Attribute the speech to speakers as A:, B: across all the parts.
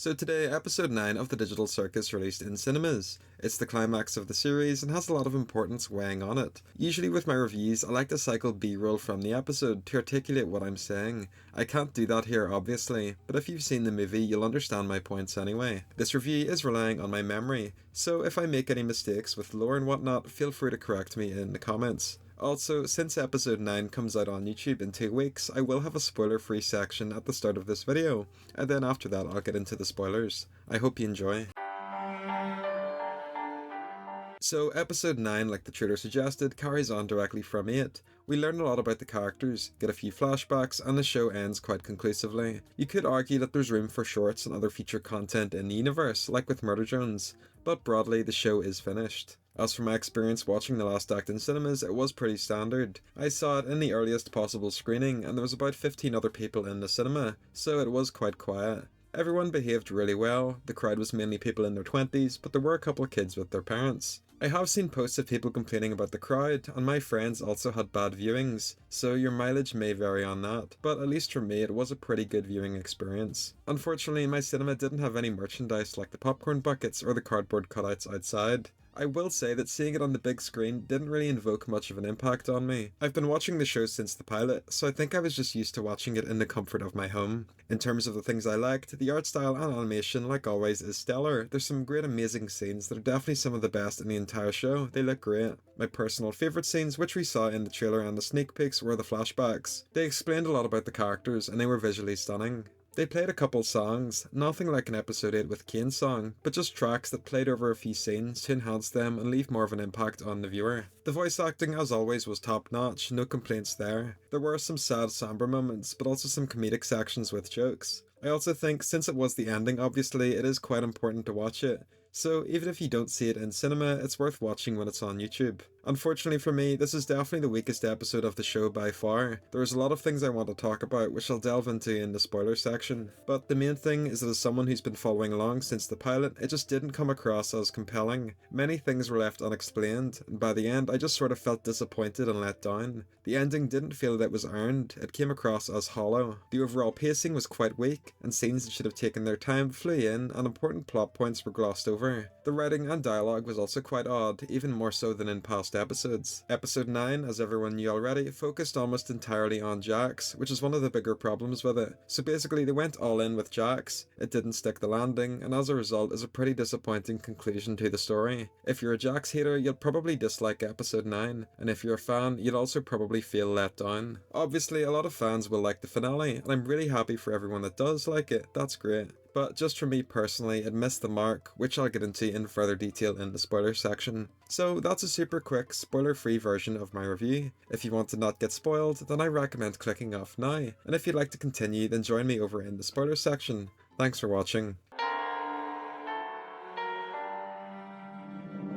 A: So today, episode 9 of the Digital Circus released in cinemas. It's the climax of the series and has a lot of importance weighing on it. Usually with my reviews, I like to cycle B-roll from the episode to articulate what I'm saying. I can't do that here obviously, but if you've seen the movie, you'll understand my points anyway. This review is relying on my memory, so if I make any mistakes with lore and whatnot, feel free to correct me in the comments. Also, since episode 9 comes out on YouTube in 2 weeks, I will have a spoiler-free section at the start of this video, and then after that I'll get into the spoilers. I hope you enjoy. So episode 9, like the trailer suggested, carries on directly from 8. We learn a lot about the characters, get a few flashbacks, and the show ends quite conclusively. You could argue that there's room for shorts and other feature content in the universe, like with Murder Drones, but broadly the show is finished. As for my experience watching the last act in cinemas, it was pretty standard. I saw it in the earliest possible screening, and there was about 15 other people in the cinema, so it was quite quiet. Everyone behaved really well. The crowd was mainly people in their 20s, but there were a couple of kids with their parents. I have seen posts of people complaining about the crowd, and my friends also had bad viewings, so your mileage may vary on that, but at least for me it was a pretty good viewing experience. Unfortunately, my cinema didn't have any merchandise like the popcorn buckets or the cardboard cutouts outside. I will say that seeing it on the big screen didn't really invoke much of an impact on me. I've been watching the show since the pilot, so I think I was just used to watching it in the comfort of my home. In terms of the things I liked, the art style and animation, like always, is stellar. There's some great amazing scenes that are definitely some of the best in the entire show. They look great. My personal favourite scenes, which we saw in the trailer and the sneak peeks, were the flashbacks. They explained a lot about the characters and they were visually stunning. They played a couple songs, nothing like an episode 8 with Kane's song, but just tracks that played over a few scenes to enhance them and leave more of an impact on the viewer. The voice acting, as always, was top notch, no complaints there. There were some sad, somber moments, but also some comedic sections with jokes. I also think, since it was the ending obviously, it is quite important to watch it. So even if you don't see it in cinema, it's worth watching when it's on YouTube. Unfortunately for me, this is definitely the weakest episode of the show by far. There's a lot of things I want to talk about, which I'll delve into in the spoiler section. But the main thing is that as someone who's been following along since the pilot, it just didn't come across as compelling. Many things were left unexplained, and by the end I just sort of felt disappointed and let down. The ending didn't feel that it was earned, it came across as hollow. The overall pacing was quite weak, and scenes that should have taken their time flew in, and important plot points were glossed over. The writing and dialogue was also quite odd, even more so than in past episodes. Episode 9, as everyone knew already, focused almost entirely on Jax, which is one of the bigger problems with it. So basically they went all in with Jax, it didn't stick the landing, and as a result is a pretty disappointing conclusion to the story. If you're a Jax hater, you'll probably dislike episode 9, and if you're a fan, you'll also probably feel let down. Obviously, a lot of fans will like the finale, and I'm really happy for everyone that does like it, that's great. But just for me personally, it missed the mark, which I'll get into in further detail in the spoiler section. So that's a super quick, spoiler-free version of my review. If you want to not get spoiled, then I recommend clicking off now, and if you'd like to continue, then join me over in the spoiler section. Thanks for watching.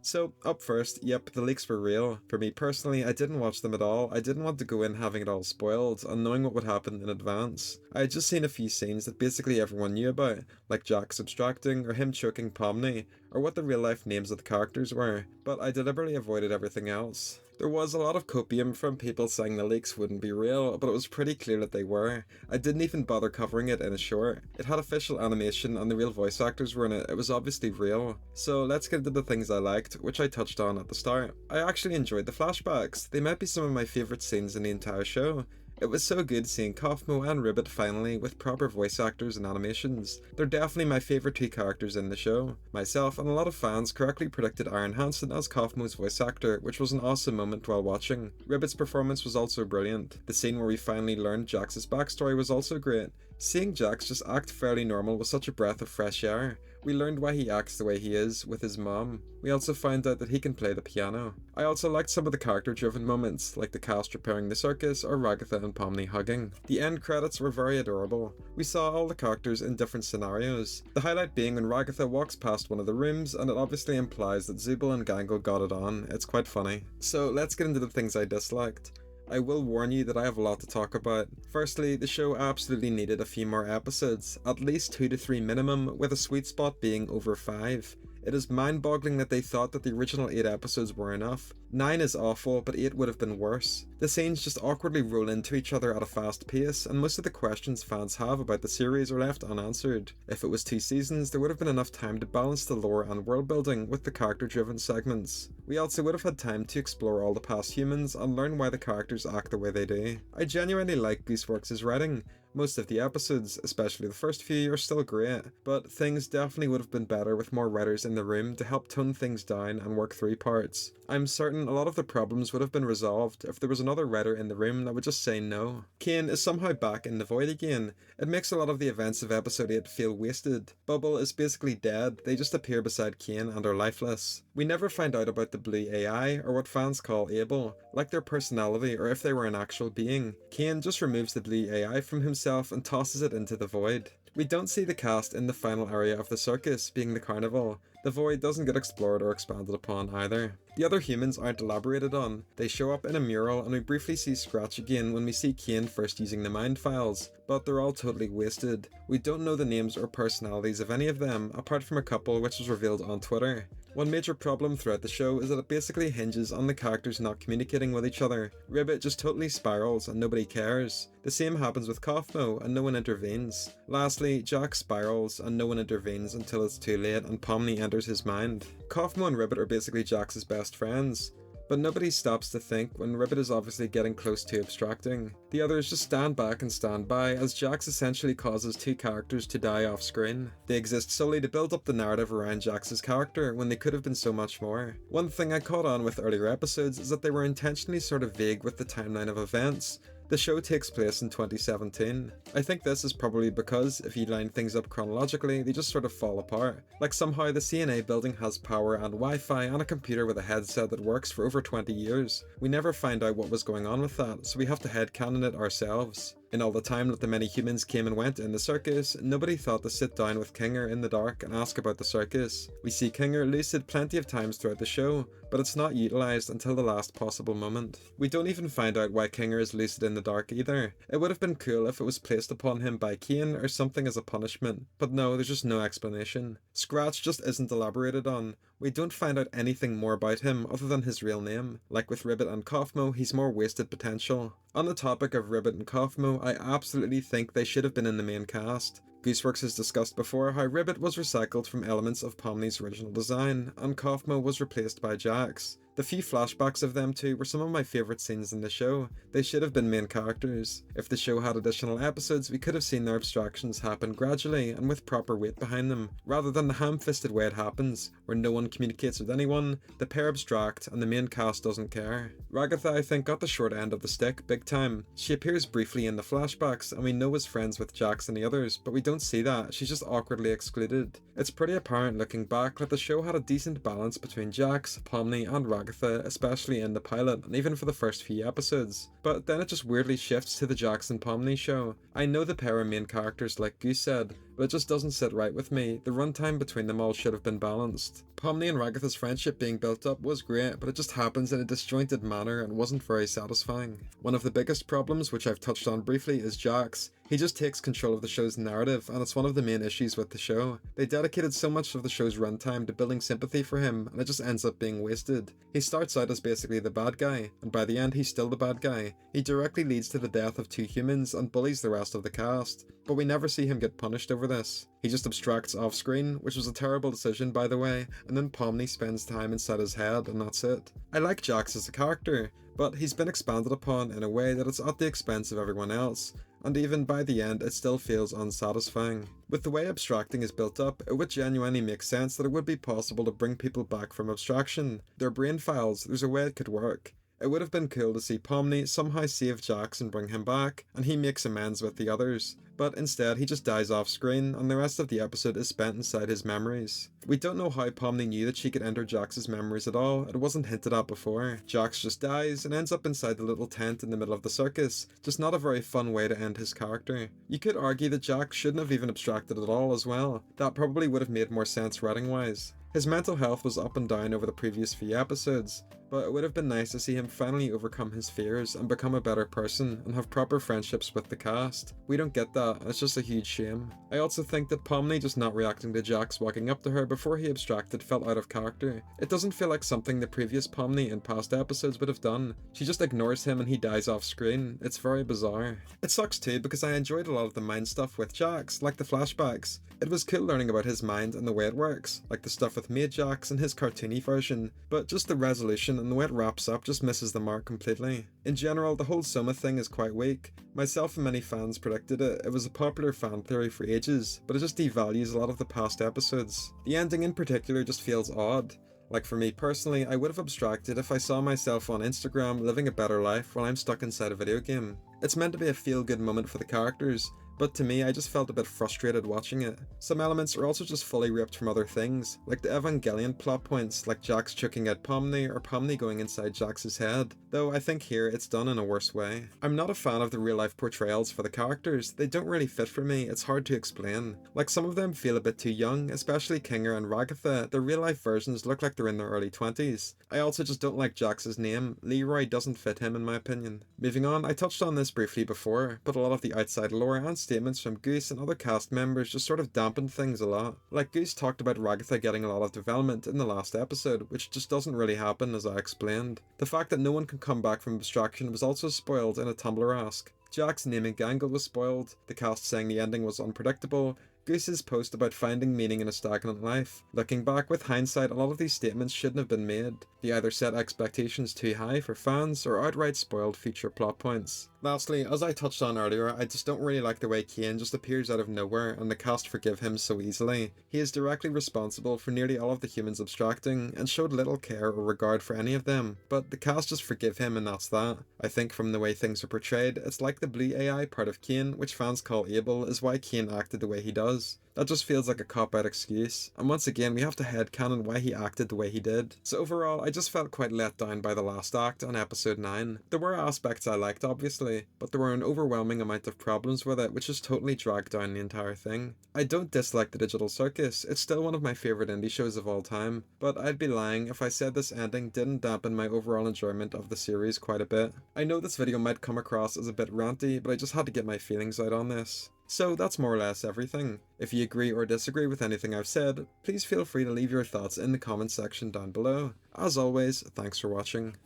A: So, up first, yep, the leaks were real. For me personally, I didn't watch them at all. I didn't want to go in having it all spoiled and knowing what would happen in advance. I had just seen a few scenes that basically everyone knew about, like Jax abstracting, or him choking Pomni, or what the real life names of the characters were, but I deliberately avoided everything else. There was a lot of copium from people saying the leaks wouldn't be real, but it was pretty clear that they were. I didn't even bother covering it in a short. It had official animation and the real voice actors were in it. It was obviously real. So let's get into the things I liked, which I touched on at the start. I actually enjoyed the flashbacks. They might be some of my favourite scenes in the entire show. It was so good seeing Kaufmo and Ribbit finally with proper voice actors and animations. They're definitely my favourite two characters in the show. Myself and a lot of fans correctly predicted Iron Hansen as Kaufmo's voice actor, which was an awesome moment while watching. Ribbit's performance was also brilliant. The scene where we finally learned Jax's backstory was also great. Seeing Jax just act fairly normal was such a breath of fresh air. We learned why he acts the way he is with his mom. We also found out that he can play the piano. I also liked some of the character-driven moments, like the cast repairing the circus or Ragatha and Pomni hugging. The end credits were very adorable. We saw all the characters in different scenarios. The highlight being when Ragatha walks past one of the rooms, and it obviously implies that Zubul and Gangle got it on. It's quite funny. So let's get into the things I disliked. I will warn you that I have a lot to talk about. Firstly, the show absolutely needed a few more episodes, at least 2 to 3 minimum, with a sweet spot being over 5. It is mind-boggling that they thought that the original 8 episodes were enough. 9 is awful, but 8 would have been worse. The scenes just awkwardly roll into each other at a fast pace, and most of the questions fans have about the series are left unanswered. If it was 2 seasons, there would have been enough time to balance the lore and world building with the character-driven segments. We also would have had time to explore all the past humans and learn why the characters act the way they do. I genuinely like Gooseworks' writing. Most of the episodes, especially the first few, are still great, but things definitely would have been better with more writers in the room to help tone things down and work through parts. I'm certain a lot of the problems would have been resolved if there was another writer in the room that would just say no. Kane is somehow back in the void again. It makes a lot of the events of episode 8 feel wasted. Bubble is basically dead, they just appear beside Kane and are lifeless. We never find out about the blue AI, or what fans call Able, like their personality or if they were an actual being. Kane just removes the blue AI from himself and tosses it into the void. We don't see the cast in the final area of the circus, being the carnival. The void doesn't get explored or expanded upon either. The other humans aren't elaborated on. They show up in a mural and we briefly see Scratch again when we see Kane first using the mind files, but they're all totally wasted. We don't know the names or personalities of any of them, apart from a couple which was revealed on Twitter. One major problem throughout the show is that it basically hinges on the characters not communicating with each other. Ribbit just totally spirals and nobody cares. The same happens with Kaufmo and no one intervenes. Lastly, Jack spirals and no one intervenes until it's too late and Pomni enters his mind. Kaufmo and Ribbit are basically Jax's best friends, but nobody stops to think when Ribbit is obviously getting close to abstracting. The others just stand back and stand by as Jax essentially causes 2 characters to die off screen. They exist solely to build up the narrative around Jax's character when they could have been so much more. One thing I caught on with earlier episodes is that they were intentionally sort of vague with the timeline of events. The show takes place in 2017. I think this is probably because if you line things up chronologically, they just sort of fall apart. Like somehow the CNA building has power and Wi-Fi and a computer with a headset that works for over 20 years. We never find out what was going on with that, so we have to headcanon it ourselves. In all the time that the many humans came and went in the circus, nobody thought to sit down with Kinger in the dark and ask about the circus. We see Kinger lucid plenty of times throughout the show, but it's not utilised until the last possible moment. We don't even find out why Kinger is lucid in the dark either. It would have been cool if it was placed upon him by Kane or something as a punishment, but no, there's just no explanation. Scratch just isn't elaborated on. We don't find out anything more about him other than his real name. Like with Ribbit and Kaufmo, he's more wasted potential. On the topic of Ribbit and Kaufmo, I absolutely think they should have been in the main cast. Gooseworks has discussed before how Ribbit was recycled from elements of Pomni's original design, and Kaufmo was replaced by Jax. The few flashbacks of them two were some of my favourite scenes in the show. They should have been main characters. If the show had additional episodes, we could have seen their abstractions happen gradually and with proper weight behind them, rather than the ham-fisted way it happens, where no one communicates with anyone, the pair abstract, and the main cast doesn't care. Ragatha, I think, got the short end of the stick, big time. She appears briefly in the flashbacks, and we know is friends with Jax and the others, but we don't see that, she's just awkwardly excluded. It's pretty apparent looking back that the show had a decent balance between Jax, Pomni, and Ragatha, especially in the pilot, and even for the first few episodes. But then it just weirdly shifts to the Jax and Pomni show. I know the pair are main characters like Goose said, but it just doesn't sit right with me. The runtime between them all should have been balanced. Pomni and Ragatha's friendship being built up was great, but it just happens in a disjointed manner and wasn't very satisfying. One of the biggest problems, which I've touched on briefly, is Jax. He just takes control of the show's narrative, and it's one of the main issues with the show. They dedicated so much of the show's runtime to building sympathy for him, and it just ends up being wasted. He starts out as basically the bad guy, and by the end he's still the bad guy. He directly leads to the death of 2 humans and bullies the rest of the cast, but we never see him get punished over this. He just abstracts off screen, which was a terrible decision by the way, and then Pomni spends time inside his head and that's it. I like Jax as a character, but he's been expanded upon in a way that it's at the expense of everyone else, and even by the end it still feels unsatisfying. With the way abstracting is built up, it would genuinely make sense that it would be possible to bring people back from abstraction. They're brain files, there's a way it could work. It would have been cool to see Pomni somehow save Jax and bring him back, and he makes amends with the others. But instead he just dies off screen, and the rest of the episode is spent inside his memories. We don't know how Pomni knew that she could enter Jax's memories at all, it wasn't hinted at before. Jax just dies and ends up inside the little tent in the middle of the circus, just not a very fun way to end his character. You could argue that Jax shouldn't have even abstracted at all as well. That probably would have made more sense writing wise. His mental health was up and down over the previous few episodes. but it would have been nice to see him finally overcome his fears and become a better person and have proper friendships with the cast. We don't get that, and it's just a huge shame. I also think that Pomni just not reacting to Jax walking up to her before he abstracted felt out of character. It doesn't feel like something the previous Pomni in past episodes would have done. She just ignores him and he dies off screen. It's very bizarre. It sucks too because I enjoyed a lot of the mind stuff with Jax, like the flashbacks. It was cool learning about his mind and the way it works, like the stuff with Maid Jax and his cartoony version, but just the resolution and the way it wraps up just misses the mark completely. In general, the whole Soma thing is quite weak. Myself and many fans predicted it. It was a popular fan theory for ages, but it just devalues a lot of the past episodes. The ending in particular just feels odd. Like for me personally, I would have abstracted if I saw myself on Instagram living a better life while I'm stuck inside a video game. It's meant to be a feel-good moment for the characters, but to me I just felt a bit frustrated watching it. Some elements are also just fully ripped from other things, like the Evangelion plot points like Jax choking out Pomni or Pomni going inside Jax's head, though I think here it's done in a worse way. I'm not a fan of the real life portrayals for the characters, they don't really fit for me, it's hard to explain. Like some of them feel a bit too young, especially Kinger and Ragatha. Their real life versions look like they're in their early 20s. I also just don't like Jax's name, Leroy doesn't fit him in my opinion. Moving on, I touched on this briefly before, but a lot of the outside lore and statements from Goose and other cast members just sort of dampened things a lot. Like Goose talked about Ragatha getting a lot of development in the last episode, which just doesn't really happen as I explained. The fact that no one can come back from abstraction was also spoiled in a Tumblr ask. Jack's naming Gangle was spoiled, the cast saying the ending was unpredictable, Goose's post about finding meaning in a stagnant life. Looking back with hindsight, a lot of these statements shouldn't have been made. They either set expectations too high for fans or outright spoiled future plot points. Lastly, as I touched on earlier, I just don't really like the way Kane just appears out of nowhere and the cast forgive him so easily. He is directly responsible for nearly all of the humans abstracting and showed little care or regard for any of them, but the cast just forgive him and that's that. I think from the way things are portrayed, it's like the blue AI part of Kane, which fans call Abel, is why Kane acted the way he does. That just feels like a cop-out excuse, and once again we have to headcanon why he acted the way he did. So overall, I just felt quite let down by the last act on episode 9. There were aspects I liked obviously, but there were an overwhelming amount of problems with it which just totally dragged down the entire thing. I don't dislike the Digital Circus, it's still one of my favourite indie shows of all time, but I'd be lying if I said this ending didn't dampen my overall enjoyment of the series quite a bit. I know this video might come across as a bit ranty, but I just had to get my feelings out on this. So that's more or less everything. If you agree or disagree with anything I've said, please feel free to leave your thoughts in the comments section down below. As always, thanks for watching.